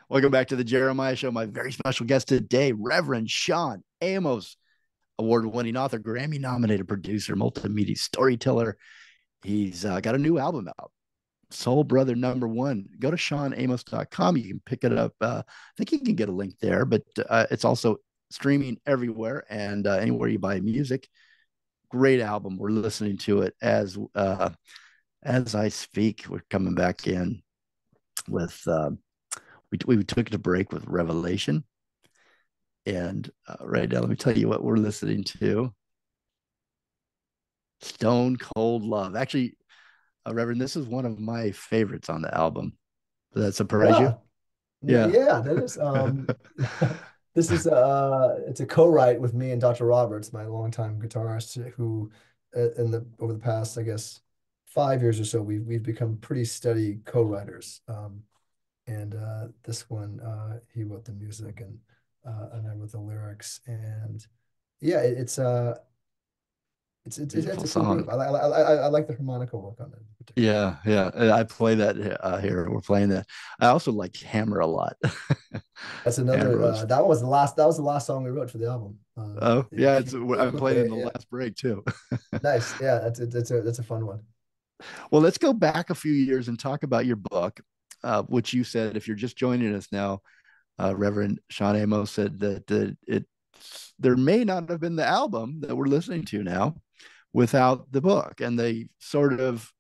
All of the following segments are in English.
Welcome back to the Jeremiah Show. My very special guest today, Reverend Shawn Amos, award-winning author, Grammy-nominated producer, multimedia storyteller. He's got a new album out, Soul Brother Number One. Go to ShawnAmos.com. You can pick it up. I think you can get a link there, but it's also streaming everywhere and anywhere you buy music. Great album. We're listening to it as I speak. We're coming back in with we took a break with Revelation. And right now, let me tell you what we're listening to. Stone Cold Love. Actually, Reverend, this is one of my favorites on the album. Does that surprise you? Yeah, Yeah. yeah, that is. This is it's a co-write with me and Dr. Roberts, my longtime guitarist, who in the over the past, I guess, 5 years or so, we've become pretty steady co-writers. And this one, he wrote the music and I wrote the lyrics, and yeah, it's Beautiful a cool groove. song. I like the harmonica work on it in particular. Yeah, yeah. I play that here. We're playing that. I also like Hammer a lot. That's Hammer another. was, That was the last. That was the last song we wrote for the album. oh yeah, If it's you I'm look playing at in it, the yeah, last break too. nice. Yeah, that's a fun one. Well, let's go back a few years and talk about your book, which you said, if you're just joining us now, Reverend Shawn Amos said that there may not have been the album that we're listening to now without the book, and they sort of,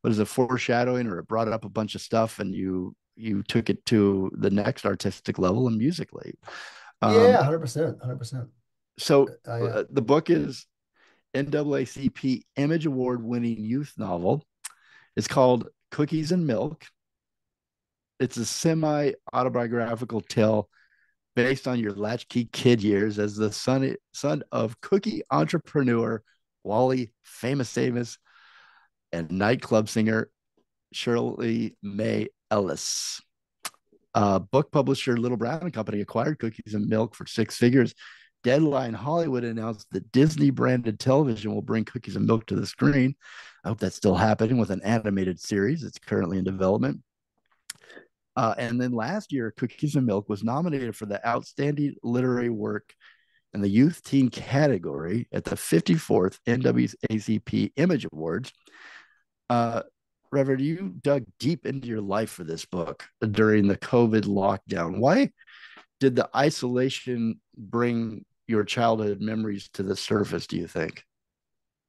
what is it, foreshadowing, or it brought up a bunch of stuff, and you took it to the next artistic level and musically. Yeah, Um, 100%, 100%. so I the book is NAACP Image Award winning youth novel. It's called Cookies and Milk. It's a semi autobiographical tale based on your latchkey kid years as the son of cookie entrepreneur Wally Famous Amos and nightclub singer Shirley May Ellis. Book publisher Little Brown and Company acquired Cookies and Milk for six figures. Deadline Hollywood announced that Disney branded television will bring Cookies and Milk to the screen. I hope that's still happening with an animated series. It's currently in development. And then last year, Cookies and Milk was nominated for the Outstanding Literary Work in the Youth Teen category at the 54th NAACP Image Awards. Uh, Reverend, you dug deep into your life for this book during the COVID lockdown. Why did the isolation bring your childhood memories to the surface, do you think?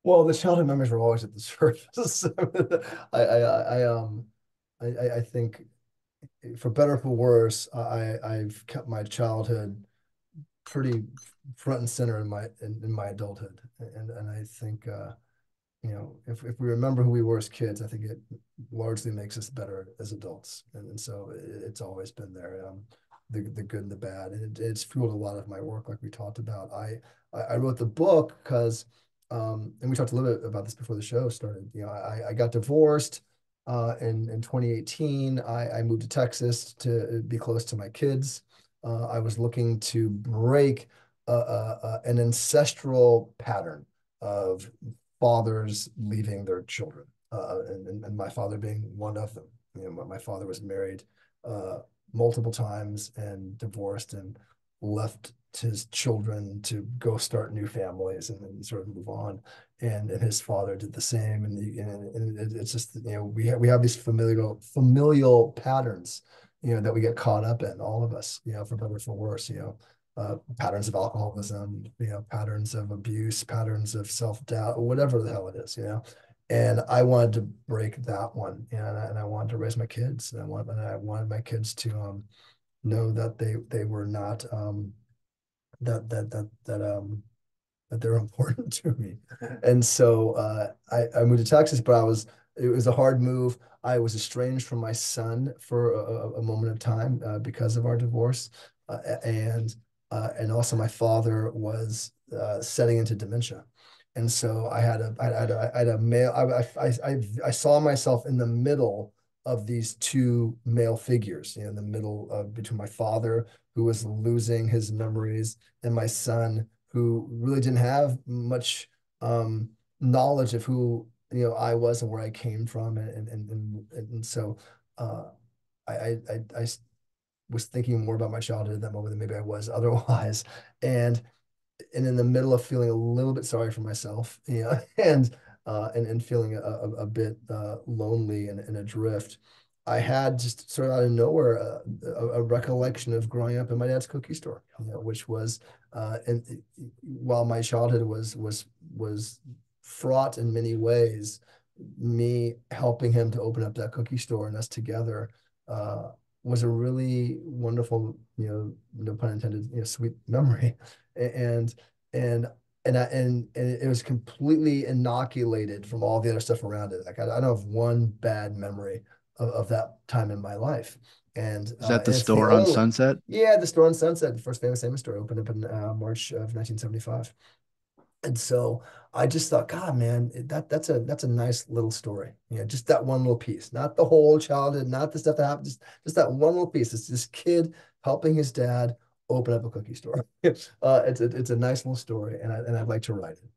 well, the childhood memories were always at the surface. I I I I think for better or for worse, I've kept my childhood pretty front and center in my adulthood, and I think if we remember who we were as kids, I think it largely makes us better as adults, and so it's always been there. The good and the bad, and it's fueled a lot of my work, like we talked about. I wrote the book because, and we talked a little bit about this before the show started. I got divorced in 2018. I moved to Texas to be close to my kids. I was looking to break an ancestral pattern of fathers leaving their children, and my father being one of them. My father was married multiple times and divorced and left his children to go start new families and sort of move on. And his father did the same. And it's just, we have these familial patterns, that we get caught up in, all of us, for better or for worse, patterns of alcoholism, patterns of abuse, patterns of self-doubt, whatever the hell it is, And I wanted to break that one, and I wanted to raise my kids, and I wanted my kids to know that they were not that that that that that they're important to me. And so I moved to Texas, but it was a hard move. I was estranged from my son for a moment of time because of our divorce, and also my father was setting into dementia. And so I had a male. I saw myself in the middle of these two male figures, in the middle of between my father, who was losing his memories, and my son, who really didn't have much knowledge of who I was and where I came from, and so uh, I was thinking more about my childhood at that moment than maybe I was otherwise. And in the middle of feeling a little bit sorry for myself, and feeling a bit lonely and adrift, I had just sort of out of nowhere a recollection of growing up in my dad's cookie store, which was and while my childhood was fraught in many ways, me helping him to open up that cookie store and us together was a really wonderful, no pun intended, sweet memory. And and and it was completely inoculated from all the other stuff around it. Like I don't have one bad memory of that time in my life. Is that the And it's the store on only, Sunset? yeah, the store on Sunset, the first famous Amos store, opened up in March of 1975. And so I just thought, God, man, that's a nice little story. Just that one little piece, not the whole childhood, not the stuff that happened, just that one little piece. It's this kid helping his dad open up a cookie store. It's a nice little story, and I'd like to write it.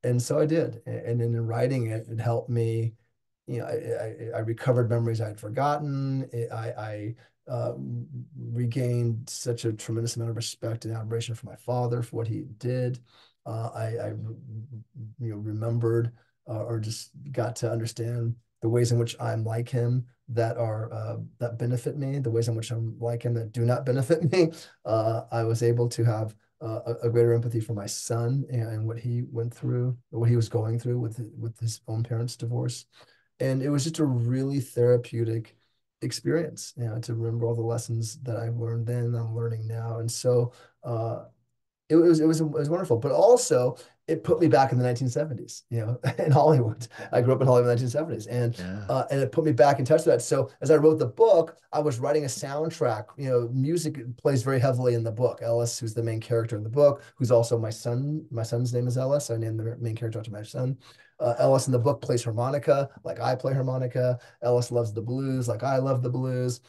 And so I did, and in writing it, it helped me. I recovered memories I had forgotten. I regained such a tremendous amount of respect and admiration for my father for what he did. I remembered or just got to understand the ways in which I'm like him that benefit me, the ways in which I'm like him that do not benefit me. I was able to have a greater empathy for my son and what he went through, what he was going through with his own parents' divorce, and it was just a really therapeutic experience, to remember all the lessons that I've learned then and I'm learning now. And so it was wonderful, but also it put me back in the 1970s, in Hollywood. I grew up in Hollywood in the 1970s, Yeah. and it put me back in touch with that. So as I wrote the book, I was writing a soundtrack. Music plays very heavily in the book. Ellis, who's the main character in the book, who's also my son. My son's name is Ellis. I named the main character after my son. Ellis in the book plays harmonica like I play harmonica. Ellis loves the blues like I love the blues.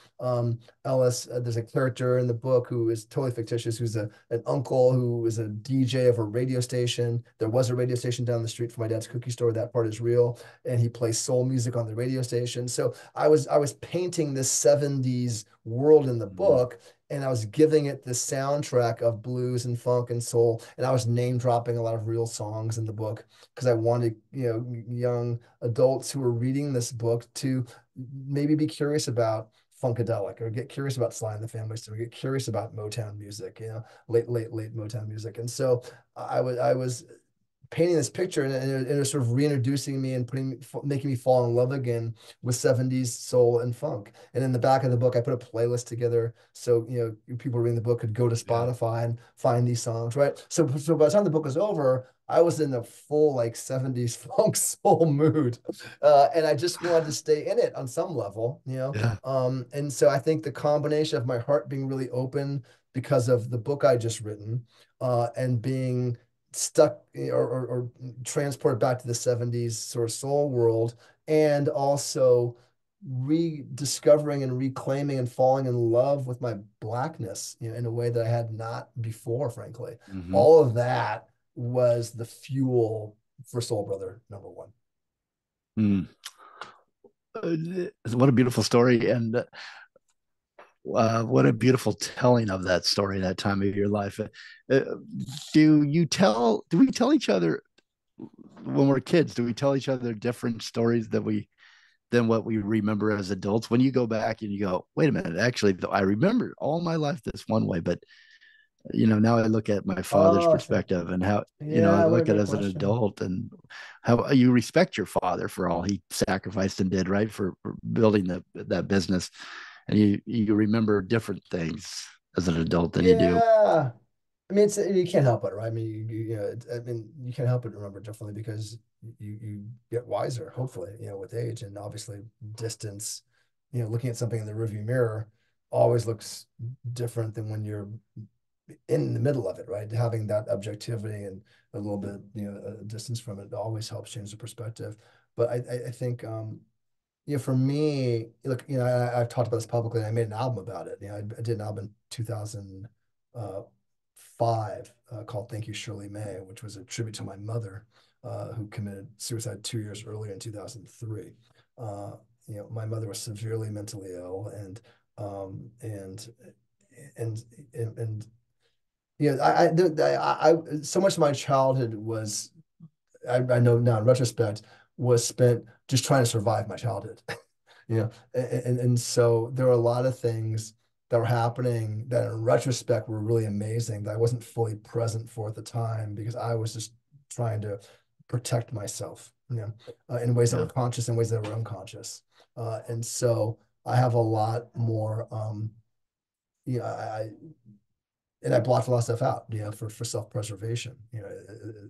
Ellis, there's a character in the book who is totally fictitious, who's an uncle who is a DJ of a radio station. There was a radio station down the street from my dad's cookie store. That part is real, and he plays soul music on the radio station. So I was painting this 70s world in the Mhm. book, and I was giving it the soundtrack of blues and funk and soul, and I was name dropping a lot of real songs in the book because I wanted young adults who were reading this book to maybe be curious about funkadelic or get curious about Sly and the Family Stone, or get curious about Motown music, late Motown music. And so I was painting this picture, and it was sort of reintroducing me and making me fall in love again with 70s soul and funk. And in the back of the book, I put a playlist together so people reading the book could go to Yeah. Spotify and find these songs, right? So by the time the book was over, I was in the full like 70s funk soul mood. And I just wanted to stay in it on some level, Yeah. and so I think the combination of my heart being really open because of the book I just written, and being stuck, or transported back to the 70s sort of soul world, and also rediscovering and reclaiming and falling in love with my blackness, in a way that I had not before, frankly. Hmm. All of that was the fuel for Soul Brother #1. Mm. What a beautiful story, and what a beautiful telling of that story, that time of your life. Uh, do we tell each other when we're kids? Do we tell each other different stories than what we remember as adults? When you go back and you go, wait a minute, actually, I remember all my life this one way, but now I look at my father's Oh, perspective and how, I yeah, what a look at it great as an question. adult and how you respect your father for all he sacrificed and did, right? For building that business. And you remember different things as an adult than you do. Yeah. I mean, you can't help it, right? I mean, I mean, you can't help but remember differently because you get wiser, hopefully, with age, and obviously distance. Looking at something in the rearview mirror always looks different than when you're in the middle of it, right? Having that objectivity and a little bit, a distance from it always helps change the perspective. But I think, for me, look, I've talked about this publicly, and I made an album about it. I did an album in 2005 called "Thank You, Shirley May," which was a tribute to my mother, who committed suicide 2 years earlier in 2003. My mother was severely mentally ill, and And and and yeah, so much of my childhood was, I know now in retrospect, was spent just trying to survive my childhood. And so there were a lot of things that were happening that in retrospect were really amazing that I wasn't fully present for at the time because I was just trying to protect myself, in ways that were Yeah. conscious and ways that were unconscious. And so I have a lot more, I and I blocked a lot of stuff out, for self-preservation,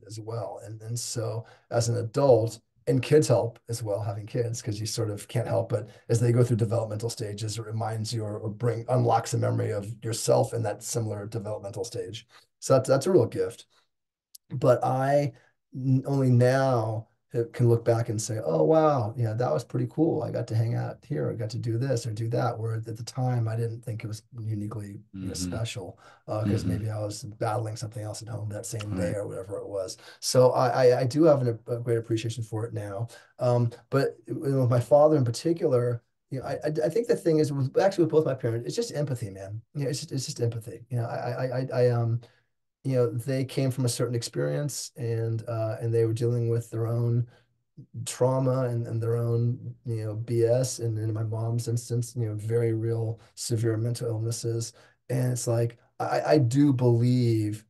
as well. And so as an adult, and kids help as well, having kids, because you sort of can't help but as they go through developmental stages, it reminds you or unlocks a memory of yourself in that similar developmental stage. So that's a real gift. But I only now can look back and say, oh, wow, yeah, that was pretty cool. I got to hang out here. I got to do this or do that. Where at the time, I didn't think it was uniquely, Hmm. special, because Hmm. maybe I was battling something else at home that same day Right. or whatever it was. So I do have a great appreciation for it now. But with my father in particular, I think the thing is actually with both my parents, it's just empathy, man. It's just empathy. They came from a certain experience, and they were dealing with their own trauma and their own, BS. And in my mom's instance, very real severe mental illnesses. And it's like, I do believe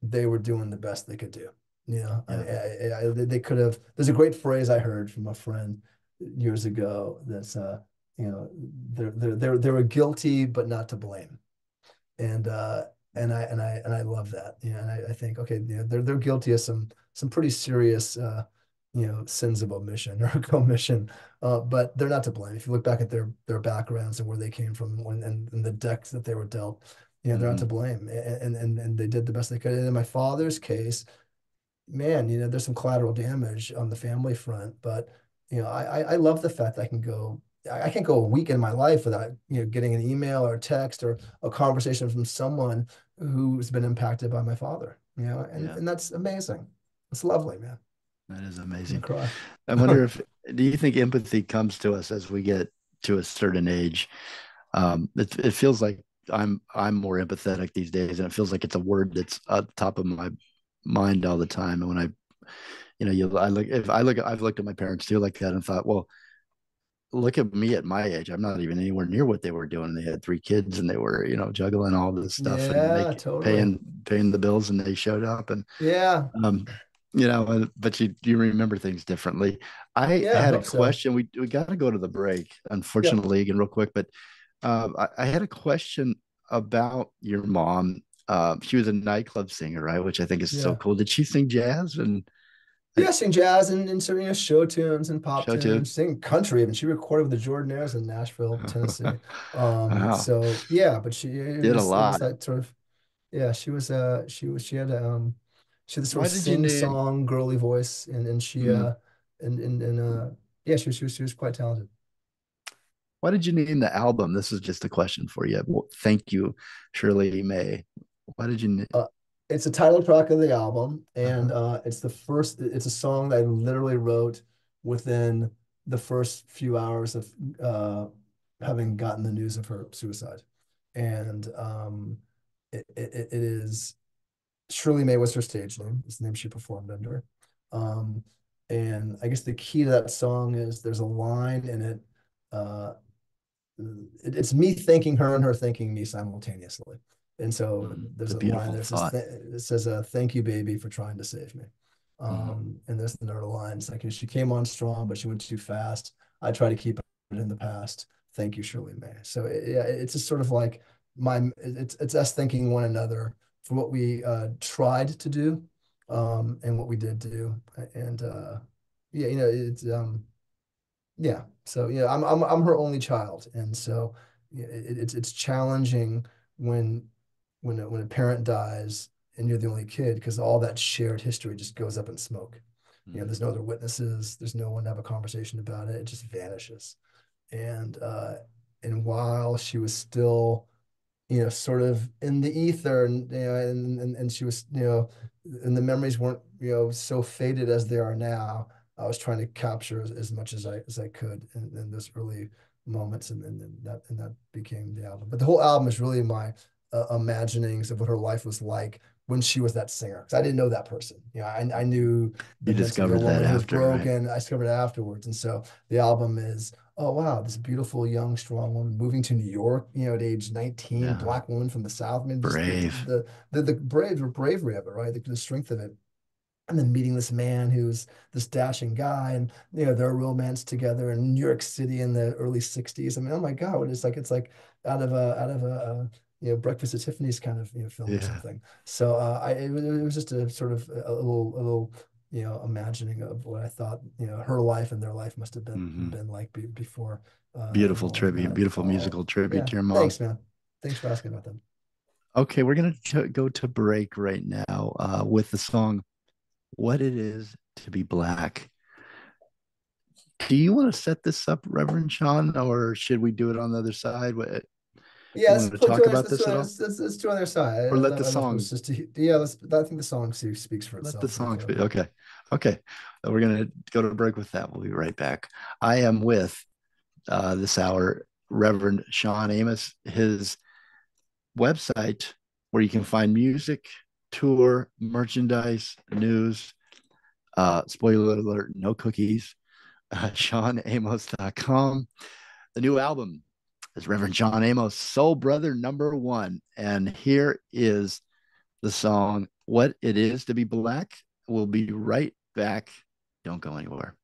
they were doing the best they could do. Yeah. They could have. There's a great phrase I heard from a friend years ago that's, you know, they were guilty but not to blame. And I love that. And I think, okay, they're guilty of some pretty serious, sins of omission or commission, but they're not to blame. If you look back at their backgrounds and where they came from, and the decks that they were dealt, they're not to Hmm. blame, and they did the best they could. And in my father's case, man, there's some collateral damage on the family front, but I love the fact that I can't go a week in my life without getting an email or a text or a conversation from someone who's been impacted by my father. And Yeah. and that's amazing. It's lovely, man. That is I'm gonna amazing. cry. I wonder if do you think empathy comes to us as we get to a certain age? It feels like I'm more empathetic these days, and it feels like it's a word that's at the top of my mind all the time. And when I look if I look I've looked at my parents too like that and thought, well, look at me at my age. I'm not even anywhere near what they were doing. They had three kids and they were, juggling all this stuff and Yeah, make totally. paying the bills, and they showed up and Yeah. um but you remember things differently. I Yeah, I had a hope so. question. We got to go to the break, Yep. unfortunately, again, real quick. But I had a question about your mom. She was a nightclub singer, right? Which I think is so Yeah. cool. Did she sing jazz and Yeah, sing jazz and sort of, show tunes and pop show too? tunes, sing country even. She recorded with the Jordanaires in Nashville, Tennessee. Wow, So yeah, but it did a was it was lot. that sort of, yeah, she had this sort Why of did you sing name? song girly voice, and she mm, and yeah, she was quite talented. Why did you name the album? This is just a question for you. Well, thank you, Shirley May. Why did you? Uh, it's the title track of the album, and Uh-huh. it's a song that I literally wrote within the first few hours of having gotten the news of her suicide. And it is Shirley May was her stage name. It's the name she performed under. Um, and I guess the key to that song is there's a line in it. Uh, it's me thanking her and her thanking me simultaneously. And so It's there's a a line beautiful there that says, thought. it says, thank you, baby, for trying to save me. Mhm. And there's another line. It's like, she came on strong, but she went too fast. I try to keep it in the past. Thank you, Shirley May. So yeah, it's just sort of like it's us thanking one another for what we tried to do, and what we did do. And yeah, it's yeah. So yeah, I'm her only child, and so yeah, it's challenging when when a parent dies and you're the only kid, because all that shared history just goes up in smoke. Mhm. There's no other witnesses. There's no one to have a conversation about it. It just vanishes. And while she was still, sort of in the ether, and and she was, and the memories weren't, so faded as they are now. I was trying to capture as much as I could in those early moments, and that became the album. But the whole album is really my imaginings of what her life was like when she was that singer. Because I didn't know that person. I knew the You mentally ill discovered that woman who was after, right? broken. I discovered it afterwards, and so the album is, oh wow, this beautiful young strong woman moving to New York, at age 19, Yeah. black woman from the South. I mean, just Brave. the bravery of it, right? The strength of it, and then meeting this man who's this dashing guy, and their romance together in New York City in the early 60s. I mean, oh my God, it's like out of a Breakfast at Tiffany's kind of film or Yeah. something. So it was just a sort of a little imagining of what I thought her life and their life must have been Hmm. been like before Beautiful all of tribute, that. beautiful All musical tribute Yeah, to your mom. thanks, man. Thanks for asking about them. Okay, we're going to go to break right now with the song What It Is to Be Black. Do you want to set this up, Reverend Sean, or should we do it on the other side? Yeah, You let's want to put two talk others. about Let's do this at it. all? Let's do on their side. Or let the I love song this. Just to, yeah. I think the song speaks for let the itself right song there. speak? Okay. Okay. We're going to go to break with that. We'll be right back. I am with this hour, Reverend Sean Amos. His website where you can find music, tour, merchandise, news. Spoiler alert, no cookies. SeanAmos.com. The new album is Reverend Sean Amos, Soul Brother #1. And here is the song, What It Is to Be Black. We'll be right back. Don't go anywhere.